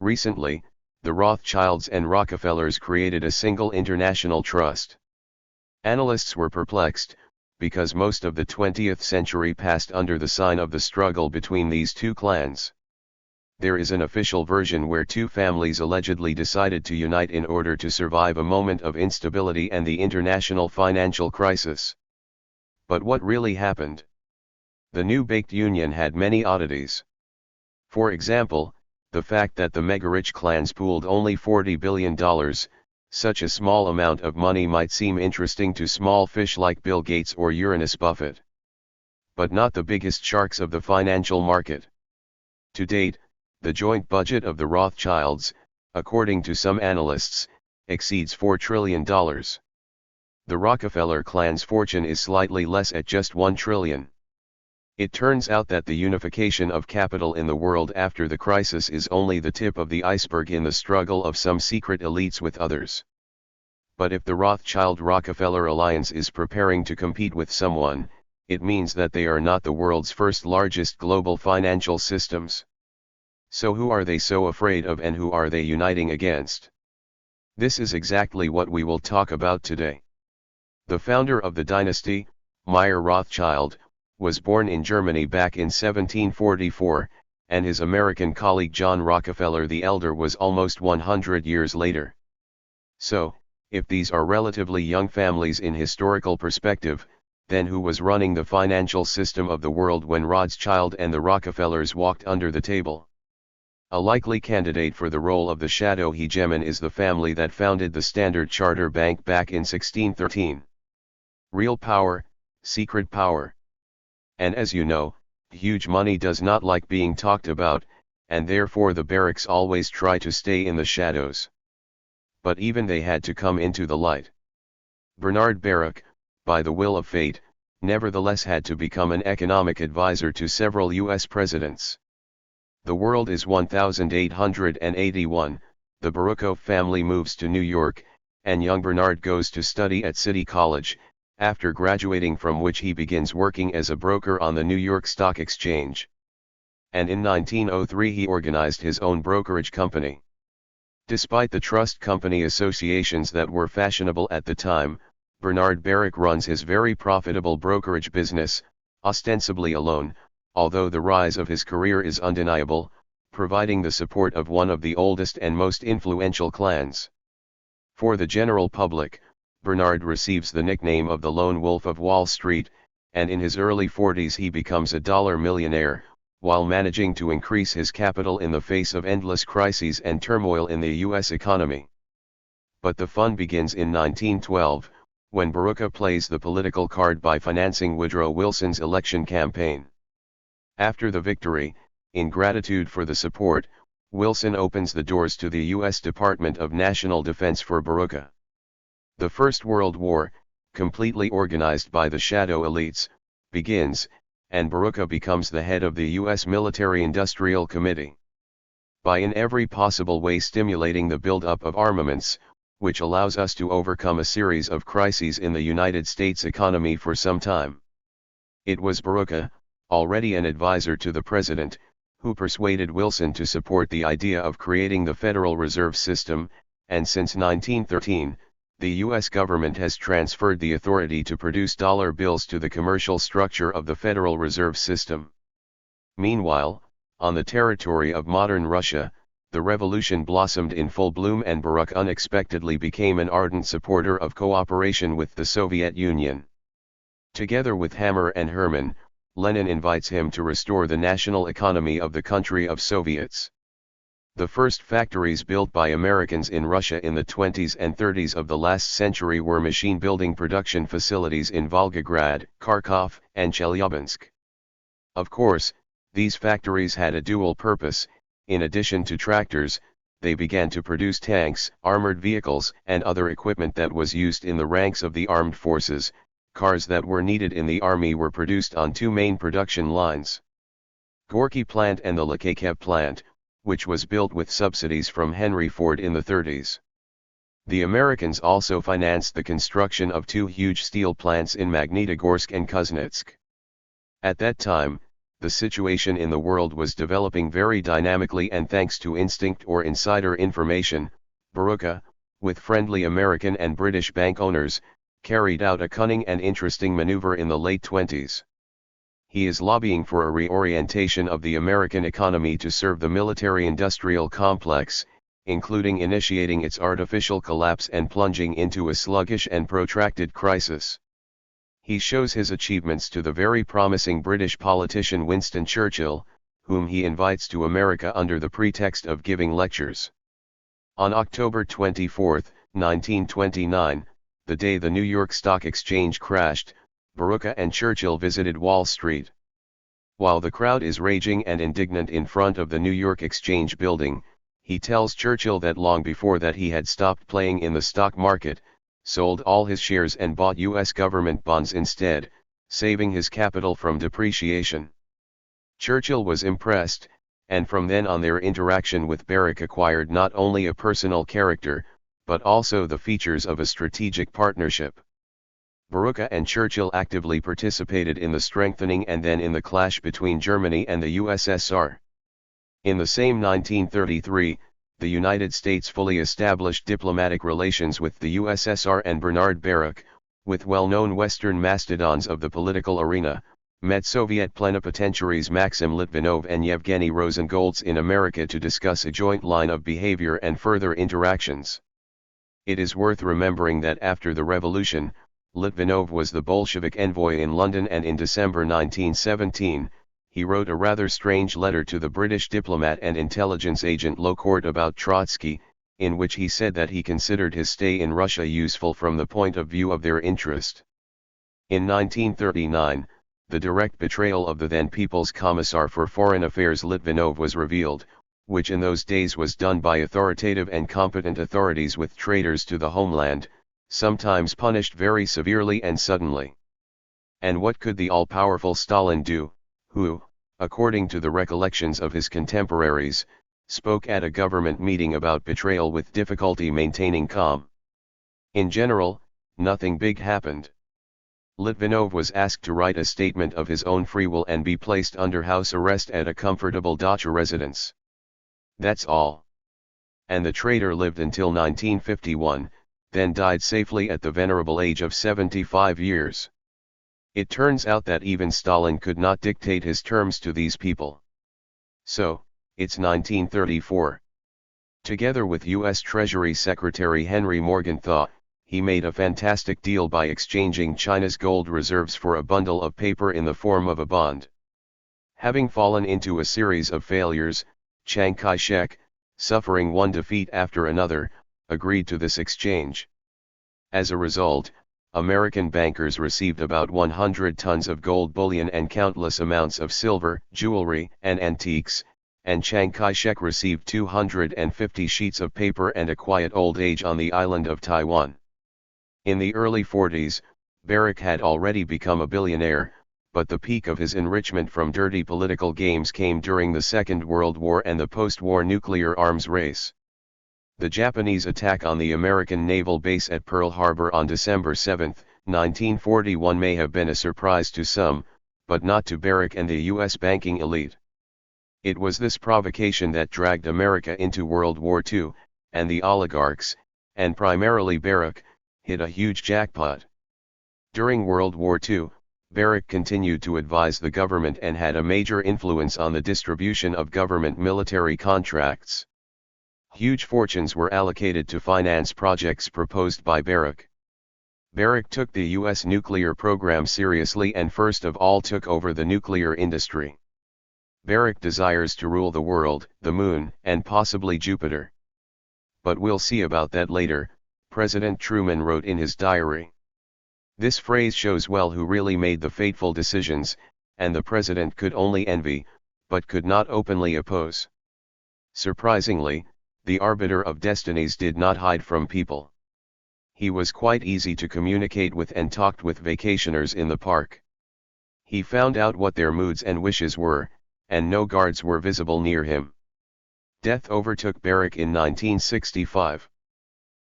Recently, the Rothschilds and Rockefellers created a single international trust. Analysts were perplexed, because most of the 20th century passed under the sign of the struggle between these two clans. There is an official version where two families allegedly decided to unite in order to survive a moment of instability and the international financial crisis. But what really happened? The new-baked union had many oddities. For example, the fact that the mega-rich clans pooled only $40 billion, such a small amount of money might seem interesting to small fish like Bill Gates or Uranus Buffett. But not the biggest sharks of the financial market. To date, the joint budget of the Rothschilds, according to some analysts, exceeds $4 trillion. The Rockefeller clan's fortune is slightly less at just $1 trillion. It turns out that the unification of capital in the world after the crisis is only the tip of the iceberg in the struggle of some secret elites with others. But if the Rothschild-Rockefeller alliance is preparing to compete with someone, it means that they are not the world's first largest global financial systems. So who are they so afraid of and who are they uniting against? This is exactly what we will talk about today. The founder of the dynasty, Meyer Rothschild, was born in Germany back in 1744, and his American colleague John Rockefeller the Elder was almost 100 years later. So, if these are relatively young families in historical perspective, then who was running the financial system of the world when Rothschild and the Rockefellers walked under the table? A likely candidate for the role of the shadow hegemon is the family that founded the Standard Chartered Bank back in 1613. Real power, secret power. And as you know, huge money does not like being talked about, and therefore the barracks always try to stay in the shadows. But even they had to come into the light. Bernard Baruch, by the will of fate, nevertheless had to become an economic advisor to several U.S. presidents. The world is 1881, the Baruch family moves to New York, and young Bernard goes to study at City College, after graduating from which he begins working as a broker on the New York Stock Exchange. And in 1903 he organized his own brokerage company. Despite the trust company associations that were fashionable at the time, Bernard Baruch runs his very profitable brokerage business, ostensibly alone, although the rise of his career is undeniable, providing the support of one of the oldest and most influential clans. For the general public, Bernard receives the nickname of the Lone Wolf of Wall Street, and in his early 40s he becomes a dollar millionaire, while managing to increase his capital in the face of endless crises and turmoil in the U.S. economy. But the fun begins in 1912, when Baruch plays the political card by financing Woodrow Wilson's election campaign. After the victory, in gratitude for the support, Wilson opens the doors to the U.S. Department of National Defense for Baruch. The First World War, completely organized by the shadow elites, begins, and Baruch becomes the head of the U.S. Military-Industrial Committee. By in every possible way stimulating the build-up of armaments, which allows us to overcome a series of crises in the United States economy for some time. It was Baruch, already an advisor to the president, who persuaded Wilson to support the idea of creating the Federal Reserve System, and since 1913, the U.S. government has transferred the authority to produce dollar bills to the commercial structure of the Federal Reserve System. Meanwhile, on the territory of modern Russia, the revolution blossomed in full bloom and Baruch unexpectedly became an ardent supporter of cooperation with the Soviet Union. Together with Hammer and Herman, Lenin invites him to restore the national economy of the country of Soviets. The first factories built by Americans in Russia in the 20s and 30s of the last century were machine-building production facilities in Volgograd, Kharkov, and Chelyabinsk. Of course, these factories had a dual purpose. In addition to tractors, they began to produce tanks, armored vehicles, and other equipment that was used in the ranks of the armed forces. Cars that were needed in the army were produced on two main production lines: Gorky Plant and the Lakakev Plant, which was built with subsidies from Henry Ford in the 30s. The Americans also financed the construction of two huge steel plants in Magnitogorsk and Kuznetsk. At that time, the situation in the world was developing very dynamically, and thanks to instinct or insider information, Baruka, with friendly American and British bank owners, carried out a cunning and interesting maneuver in the late 20s. He is lobbying for a reorientation of the American economy to serve the military-industrial complex, including initiating its artificial collapse and plunging into a sluggish and protracted crisis. He shows his achievements to the very promising British politician Winston Churchill, whom he invites to America under the pretext of giving lectures. On October 24, 1929, the day the New York Stock Exchange crashed, Baruka and Churchill visited Wall Street. While the crowd is raging and indignant in front of the New York Exchange building, he tells Churchill that long before that he had stopped playing in the stock market, sold all his shares and bought U.S. government bonds instead, saving his capital from depreciation. Churchill was impressed, and from then on their interaction with Baruch acquired not only a personal character, but also the features of a strategic partnership. Baruka and Churchill actively participated in the strengthening and then in the clash between Germany and the USSR. In the same 1933, the United States fully established diplomatic relations with the USSR, and Bernard Baruch, with well-known Western mastodons of the political arena, met Soviet plenipotentiaries Maxim Litvinov and Yevgeny Rozengolds in America to discuss a joint line of behavior and further interactions. It is worth remembering that after the revolution, Litvinov was the Bolshevik envoy in London, and in December 1917, he wrote a rather strange letter to the British diplomat and intelligence agent Locourt about Trotsky, in which he said that he considered his stay in Russia useful from the point of view of their interest. In 1939, the direct betrayal of the then People's Commissar for Foreign Affairs Litvinov was revealed, which in those days was done by authoritative and competent authorities with traitors to the homeland, sometimes punished very severely and suddenly. And what could the all-powerful Stalin do, who, according to the recollections of his contemporaries, spoke at a government meeting about betrayal with difficulty maintaining calm? In general, nothing big happened. Litvinov was asked to write a statement of his own free will and be placed under house arrest at a comfortable dacha residence. That's all. And the traitor lived until 1951, then died safely at the venerable age of 75 years. It turns out that even Stalin could not dictate his terms to these people. So, it's 1934. Together with U.S. Treasury Secretary Henry Morgenthau, he made a fantastic deal by exchanging China's gold reserves for a bundle of paper in the form of a bond. Having fallen into a series of failures, Chiang Kai-shek, suffering one defeat after another, agreed to this exchange. As a result, American bankers received about 100 tons of gold bullion and countless amounts of silver, jewelry, and antiques, and Chiang Kai-shek received 250 sheets of paper and a quiet old age on the island of Taiwan. In the early 40s, Baruch had already become a billionaire, but the peak of his enrichment from dirty political games came during the Second World War and the post-war nuclear arms race. The Japanese attack on the American naval base at Pearl Harbor on December 7, 1941 may have been a surprise to some, but not to Baruch and the U.S. banking elite. It was this provocation that dragged America into World War II, and the oligarchs, and primarily Baruch, hit a huge jackpot. During World War II, Baruch continued to advise the government and had a major influence on the distribution of government military contracts. Huge fortunes were allocated to finance projects proposed by Baruch. Baruch took the U.S. nuclear program seriously and first of all took over the nuclear industry. Baruch desires to rule the world, the moon, and possibly Jupiter. But we'll see about that later, President Truman wrote in his diary. This phrase shows well who really made the fateful decisions, and the president could only envy, but could not openly oppose. Surprisingly, the arbiter of destinies did not hide from people. He was quite easy to communicate with and talked with vacationers in the park. He found out what their moods and wishes were, and no guards were visible near him. Death overtook Baruch in 1965.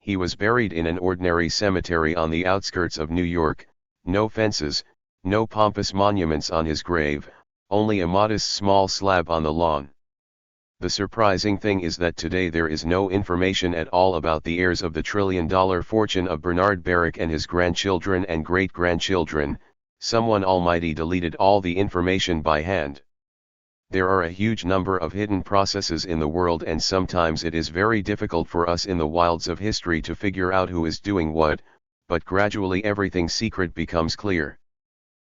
He was buried in an ordinary cemetery on the outskirts of New York, no fences, no pompous monuments on his grave, only a modest small slab on the lawn. The surprising thing is that today there is no information at all about the heirs of the trillion-dollar fortune of Bernard Baruch and his grandchildren and great-grandchildren. Someone almighty deleted all the information by hand. There are a huge number of hidden processes in the world, and sometimes it is very difficult for us in the wilds of history to figure out who is doing what, but gradually everything secret becomes clear.